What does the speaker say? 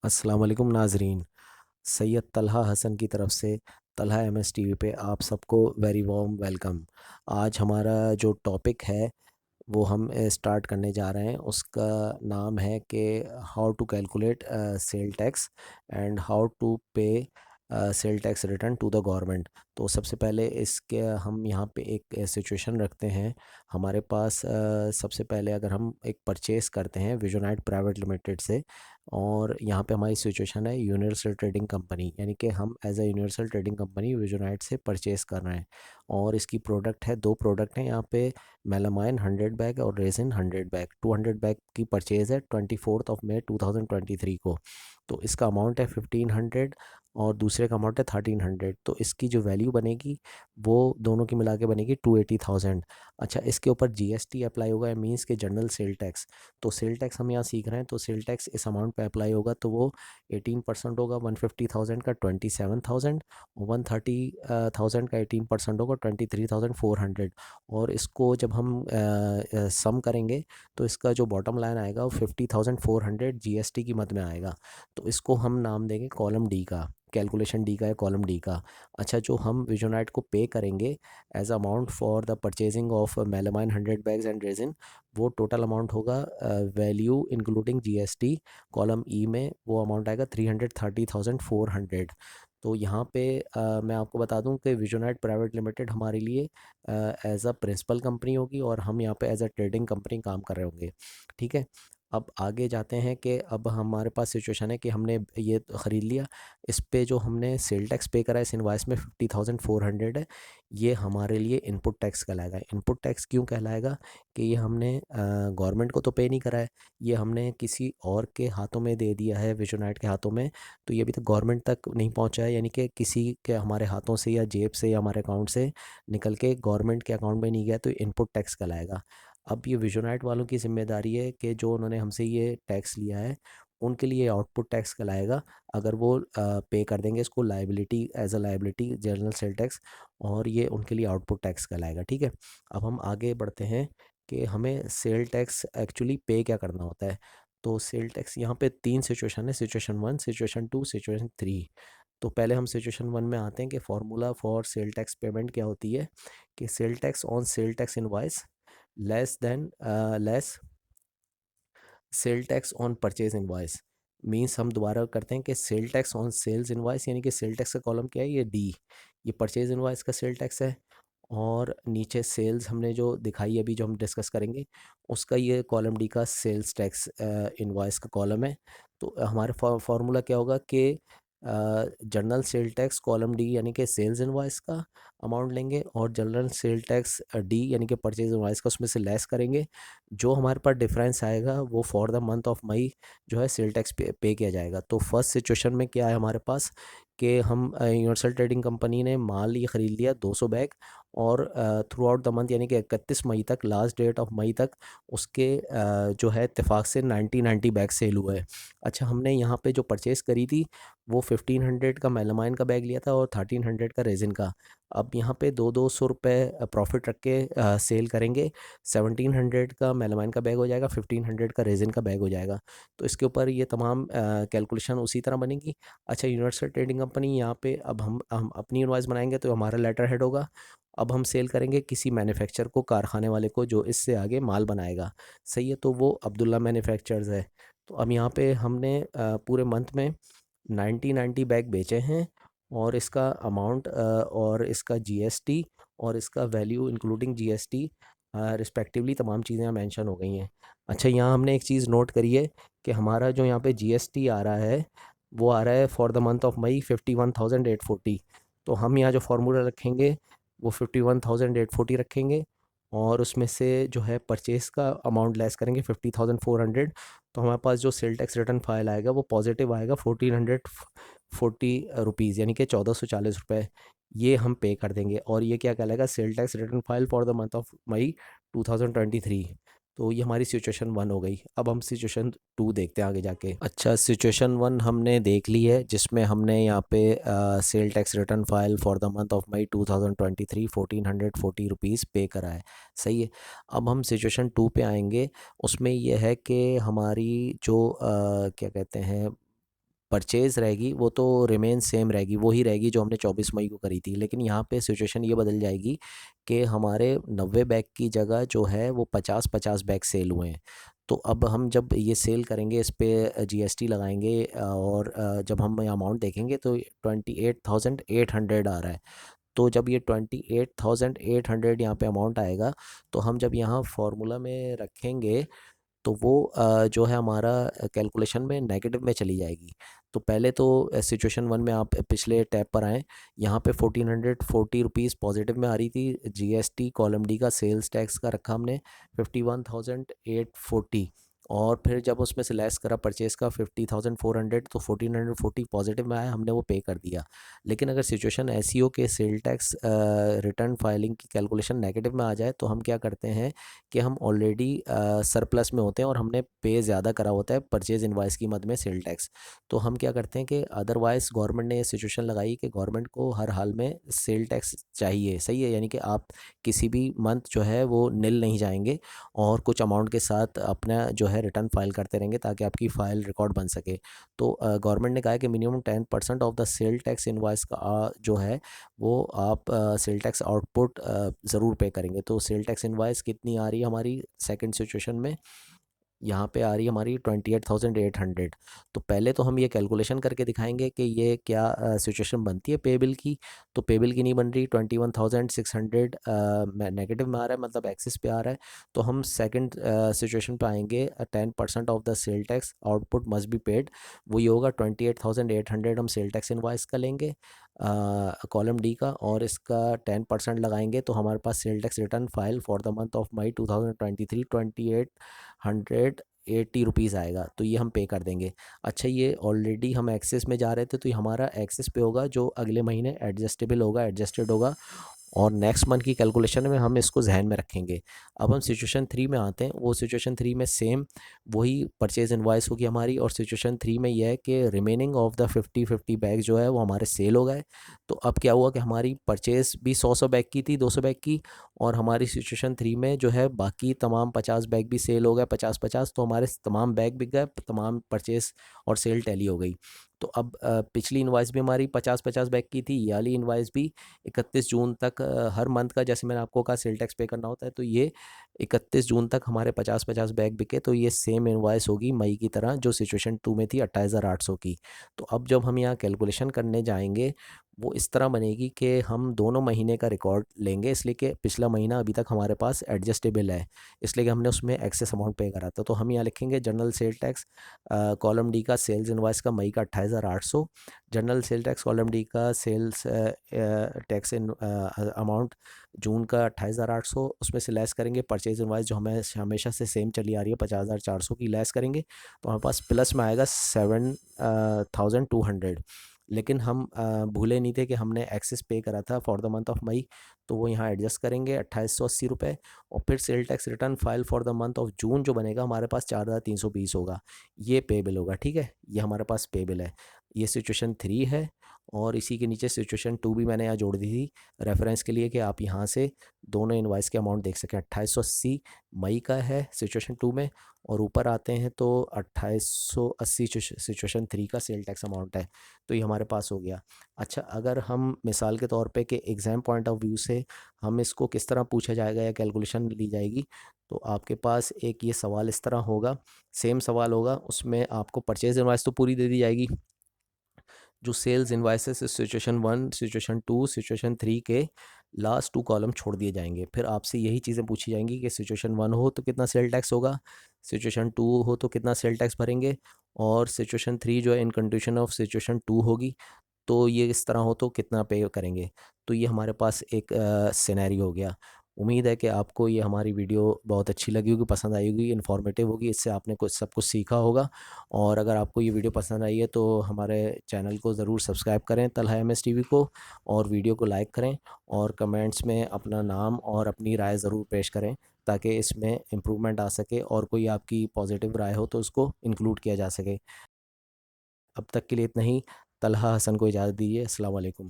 अस्सलाम वालेकुम नाजरीन। सैयद तलहा हसन की तरफ से तलहा एमएस टीवी पे आप सबको वेरी वार्म वेलकम। आज हमारा जो टॉपिक है वो हम स्टार्ट करने जा रहे हैं। उसका नाम है कि how to calculate sale tax and how to pay sale tax return to the government. तो सबसे पहले इसके हम यहाँ पे एक सिचुएशन रखते हैं। हमारे पास सबसे पहले अगर हम एक परचेज़ करते हैं विजोनाइट प्राइवेट लिमिटेड से, और यहाँ पे हमारी सिचुएशन है यूनिवर्सल ट्रेडिंग कंपनी, यानी कि हम as a universal trading company विजोनाइट से परचेज़ कर रहे हैं। और इसकी प्रोडक्ट है, दो प्रोडक्ट हैं यहाँ पे, मेलामाइन 100 बैग और रेजिन 100 बैग। 200 बैग की परचेज़ है 24 मई 2023 को। तो इसका अमाउंट है 1500 और दूसरे का अमाउंट है 1300। तो इसकी जो वैल्यू बनेगी वो दोनों की मिला के बनेगी 280,000। अच्छा, इसके ऊपर जीएसटी अप्लाई होगा, मीन्स के जनरल सेल टैक्स। तो सेल टैक्स हम यहाँ सीख रहे हैं, तो सेल टैक्स इस अमाउंट पे अप्लाई होगा तो वो 18% होगा। 150,000 का 27,000, 130,000 का 18% होगा 23,400। और इसको जब हम सम करेंगे तो इसका जो बॉटम लाइन आएगा वो 50,400 जीएसटी की मद में आएगा। तो इसको हम नाम देंगे कॉलम डी का, कैलकुलेशन डी का है कॉलम डी का। अच्छा, जो हम विजोनाइट को पे करेंगे as amount for the purchasing of melamine 100 bags and resin, वो टोटल अमाउंट होगा value including GST, column E में वो अमाउंट आएगा 330,400। तो यहाँ पे मैं आपको बता दूं कि विजोनाइट प्राइवेट लिमिटेड हमारे लिए एज अ प्रिंसिपल कंपनी होगी और हम यहाँ पे एज अ ट्रेडिंग कंपनी काम कर रहे होंगे। ठीक है। अब आगे जाते हैं कि अब हमारे पास सिचुएशन है कि हमने ये ख़रीद लिया। इस पे जो हमने सेल टैक्स पे करा है इस इनवाइस में 50,400 है। ये हमारे लिए इनपुट टैक्स कहलाएगा। इनपुट टैक्स क्यों कहलाएगा? कि ये हमने गवर्नमेंट को तो पे नहीं करा है, ये हमने किसी और के हाथों में दे दिया है, विजोनाइट के हाथों में। तो ये अभी तक गवर्नमेंट तक नहीं पहुंचा है, यानी कि किसी के हमारे हाथों से या जेब से या हमारे अकाउंट से निकल के गवर्नमेंट के अकाउंट में नहीं गया, तो इनपुट टैक्स कहलाएगा। अब ये विजोनाइट वालों की जिम्मेदारी है कि जो उन्होंने हमसे ये टैक्स लिया है उनके लिए आउटपुट टैक्स कहलाएगा। अगर वो पे कर देंगे इसको liability, as a liability general sale tax, और ये उनके लिए आउटपुट टैक्स कहलाएगा। ठीक है। अब हम आगे बढ़ते हैं कि हमें सेल टैक्स एक्चुअली पे क्या करना होता है। तो सेल टैक्स यहाँ पे तीन सिचुएशन है, situation one, situation two, situation three. तो पहले हम सिचुएशन वन में आते हैं कि formula for sale tax payment क्या होती है। कि sale tax on sale tax invoice less sale tax on purchase invoice. Means हम दोबारा करते हैं कि sale tax on sales invoice, यानी कि सेल टैक्स का कॉलम क्या है, ये डी, ये परचेज इनवाइस का सेल टैक्स है। और नीचे सेल्स हमने जो दिखाई अभी जो हम डिस्कस करेंगे उसका ये कॉलम डी का सेल्स टैक्स इनवॉइस का कॉलम है। तो हमारे फार्मूला क्या होगा कि general sale tax column D यानी कि सेल्स इनवॉइस का अमाउंट लेंगे, और जनरल सेल टैक्स डी यानी कि परचेज इनवॉइस का उसमें से लेस करेंगे। जो हमारे पास डिफरेंस आएगा वो for the month of May जो है सेल टैक्स पे किया जाएगा। तो फर्स्ट सिचुएशन में क्या है हमारे पास कि हम यूनिवर्सल ट्रेडिंग कंपनी ने माल ये ख़रीद लिया 200 बैग, और थ्रू आउट द मंथ यानी कि 31 मई तक, लास्ट डेट ऑफ मई तक उसके जो है इत्तेफाक से 90 बैग सेल हुआ है। अच्छा, हमने यहाँ पे जो परचेज़ करी थी वो 1500 का मेलामाइन का बैग लिया था और 1300 का रेजिन का। अब यहाँ पे दो दो सौ रुपये प्रॉफिट रख के सेल करेंगे। 1700 का मेलामाइन का बैग हो जाएगा, 1500 का रेजिन का बैग हो जाएगा। तो इसके ऊपर ये तमाम कैलकुलेशन उसी तरह बनेगी। अच्छा, यूनिवर्सल ट्रेडिंग कंपनी यहाँ पे अब हम अपनी इनवॉइस बनाएंगे तो हमारा लेटर हेड होगा। अब हम सेल करेंगे किसी मैन्युफैक्चर को, कारखाने वाले को जो इससे आगे माल बनाएगा। सही है, तो वो अब्दुल्ला मैन्युफैक्चर्स है। तो अब यहाँ पे हमने पूरे मंथ में 90 बैग बेचे हैं, और इसका अमाउंट और इसका जीएसटी और इसका वैल्यू इंक्लूडिंग जीएसटी रिस्पेक्टिवली तमाम चीज़ें मेंशन हो गई हैं। अच्छा, यहाँ हमने एक चीज़ नोट करी है कि हमारा जो यहाँ पे जीएसटी आ रहा है वो आ रहा है for the month of May 51,840। तो हम यहाँ जो फार्मूला रखेंगे वो 51,840 रखेंगे, और उसमें से जो है परचेस का अमाउंट लेस करेंगे 50,400। तो हमारे पास जो सेल टैक्स रिटर्न फाइल आएगा वो पॉजिटिव आएगा 1440 रुपीज़, यानी कि 1440 रुपये। ये हम पे कर देंगे, और ये क्या कहलाएगा, sale tax return file for the month of May 2023। तो ये हमारी सिचुएशन वन हो गई। अब हम सिचुएशन टू देखते हैं आगे जाके। अच्छा, सिचुएशन वन हमने देख ली है, जिसमें हमने यहाँ पे sale tax return file for the month of May 2023 1440 rupees पे करा है। सही है। अब हम सिचुएशन टू पे आएंगे। उसमें यह है कि हमारी जो क्या कहते हैं, परचेज़ रहेगी वो तो रिमेन सेम रहेगी, वो ही रहेगी जो हमने 24 मई को करी थी। लेकिन यहाँ पे सिचुएशन ये बदल जाएगी कि हमारे 90 बैग की जगह जो है वो 50-50 बैग सेल हुए हैं। तो अब हम जब ये सेल करेंगे इस पे जीएसटी लगाएंगे और जब हम अमाउंट देखेंगे तो 28,800 आ रहा है। तो जब ये 28,800 यहाँ पे अमाउंट आएगा, तो हम जब यहाँ फार्मूला में रखेंगे तो वो जो है हमारा कैलकुलेशन में नेगेटिव में चली जाएगी। तो पहले तो सिचुएशन वन में आप पिछले टैब पर आएँ, यहाँ पे 1440 रुपीज़ पॉजिटिव में आ रही थी। जीएसटी कॉलम डी का सेल्स टैक्स का रखा हमने 51,840, और फिर जब उसमें से लेस करा परचेस का 50,400, तो 1440 पॉजिटिव में आया, हमने वो पे कर दिया। लेकिन अगर सिचुएशन ऐसी हो कि सेल टैक्स रिटर्न फाइलिंग की कैलकुलेशन नेगेटिव में आ जाए, तो हम क्या करते हैं कि हम ऑलरेडी सरप्लस में होते हैं और हमने पे ज़्यादा करा होता है परचेज इनवाइस की मद में सेल टैक्स। तो हम क्या करते हैं कि अदरवाइज़ गवर्नमेंट ने ये सिचुएशन लगाई कि गवर्नमेंट को हर हाल में सेल टैक्स चाहिए, सही है, यानी कि आप किसी भी मंथ जो है वो निल नहीं जाएंगे और कुछ अमाउंट के साथ अपना जो है रिटर्न फाइल करते रहेंगे ताकि आपकी फ़ाइल रिकॉर्ड बन सके। तो गवर्नमेंट ने कहा है कि minimum 10% of the cell tax invoice का जो है वो आप सेल टैक्स आउटपुट ज़रूर पे करेंगे। तो सेल टैक्स इनवाइस कितनी आ रही है हमारी सेकंड सिचुएशन में, यहाँ पे आ रही है हमारी 28,800। तो पहले तो हम ये कैलकुलेशन करके दिखाएंगे कि ये क्या सिचुएशन बनती है पे बिल की। तो पे बिल की नहीं बन रही, 21,600 नेगेटिव में आ रहा है, मतलब एक्सिस पे आ रहा है। तो हम सेकंड सिचुएशन पे आएंगे, 10% of the sale tax output must be paid. वो ये होगा 28,800 हम सेल टैक्स इनवाइस का लेंगे कॉलम डी का, और इसका 10% लगाएंगे तो हमारे पास sale tax return file for the month of May 2023 2880 rupees आएगा। तो ये हम पे कर देंगे। अच्छा, ये ऑलरेडी हम एक्सेस में जा रहे थे तो ये हमारा एक्सेस पे होगा, जो अगले महीने एडजस्टेबल होगा, एडजस्टेड होगा, और नेक्स्ट मंथ की कैलकुलेशन में हम इसको जहन में रखेंगे। अब हम सिचुएशन थ्री में आते हैं। वो सिचुएशन थ्री में सेम वही परचेज इनवाइस होगी हमारी, और सिचुएशन थ्री में यह है कि रिमेनिंग ऑफ द 50-50 बैग जो है वो हमारे सेल हो गए। तो अब क्या हुआ कि हमारी परचेज भी 100 बैग की थी, 200 बैग की, और हमारी सिचुएशन थ्री में जो है बाकी तमाम 50 बैग भी सेल हो गए, 50-50। तो हमारे तमाम बैग बिक गए, तमाम परचेज और सेल टैली हो गई। तो अब पिछली इनवाइस भी हमारी 50-50 बैग की थी, ये वाली इनवाइस भी 31 जून तक हर मंथ का, जैसे मैंने आपको कहा, सेल टैक्स पे करना होता है, तो ये 31 जून तक हमारे 50-50 बैग बिके। तो ये सेम इनवाइस होगी मई की तरह जो सिचुएशन टू में थी 28,800 की। तो अब जब हम यहाँ कैलकुलेशन करने जाएंगे वो इस तरह बनेगी कि हम दोनों महीने का रिकॉर्ड लेंगे, इसलिए कि पिछला महीना अभी तक हमारे पास एडजस्टेबल है, इसलिए कि हमने उसमें एक्सेस अमाउंट पे करा था। तो हम यहाँ लिखेंगे general sale tax column D का सेल्स इनवाइस का मई का 28,800, general sale tax column D का सेल्स टैक्स इन अमाउंट जून का 28,800, उसमें से लेस करेंगे परचेज इनवाइस जो हमें हमेशा से सेम चली आ रही है 50,400 की, लेस करेंगे तो हमारे पास प्लस में आएगा 7,200। लेकिन हम भूले नहीं थे कि हमने एक्सेस पे करा था for the month of May, तो वो यहाँ एडजस्ट करेंगे 2880 रुपये, और फिर sale tax return file for the month of June जो बनेगा हमारे पास 4,320 होगा, ये पे बिल होगा। ठीक है, ये हमारे पास पे बिल है। ये सिचुएशन थ्री है, और इसी के नीचे सिचुएशन टू भी मैंने यहाँ जोड़ दी थी रेफरेंस के लिए कि आप यहाँ से दोनों इनवाइस के अमाउंट देख सकें। 2880 मई का है सिचुएशन टू में, और ऊपर आते हैं तो 2880 सिचुएशन थ्री का सेल टैक्स अमाउंट है। तो ये हमारे पास हो गया। अच्छा, अगर हम मिसाल के तौर पे कि एग्ज़ाम पॉइंट ऑफ व्यू से हम इसको किस तरह पूछा जाएगा या कैलकुलेशन ली जाएगी, तो आपके पास एक ये सवाल इस तरह होगा, सेम सवाल होगा, उसमें आपको परचेज इनवाइस तो पूरी दे दी जाएगी, जो sales invoices situation one, situation two, situation three के लास्ट टू कॉलम छोड़ दिए जाएंगे। फिर आपसे यही चीज़ें पूछी जाएंगी कि सिचुएशन वन हो तो कितना सेल टैक्स होगा, सिचुएशन टू हो तो कितना सेल टैक्स भरेंगे, और सिचुएशन थ्री जो है इन कंडीशन ऑफ सिचुएशन टू होगी तो ये इस तरह हो तो कितना पे करेंगे। तो ये हमारे पास एक सिनेरियो हो गया। उम्मीद है कि आपको ये हमारी वीडियो बहुत अच्छी लगी होगी, पसंद आई होगी, इन्फॉर्मेटिव होगी, इससे आपने कुछ सब कुछ सीखा होगा। और अगर आपको ये वीडियो पसंद आई है तो हमारे चैनल को ज़रूर सब्सक्राइब करें, तलहा एमएस टीवी को, और वीडियो को लाइक करें, और कमेंट्स में अपना नाम और अपनी राय ज़रूर पेश करें ताकि इसमें इम्प्रूवमेंट आ सके, और कोई आपकी पॉजिटिव राय हो तो उसको इंक्लूड किया जा सके। अब तक के लिए इतना ही। तलहा हसन को इजाज़त दीजिए। अस्सलाम वालेकुम।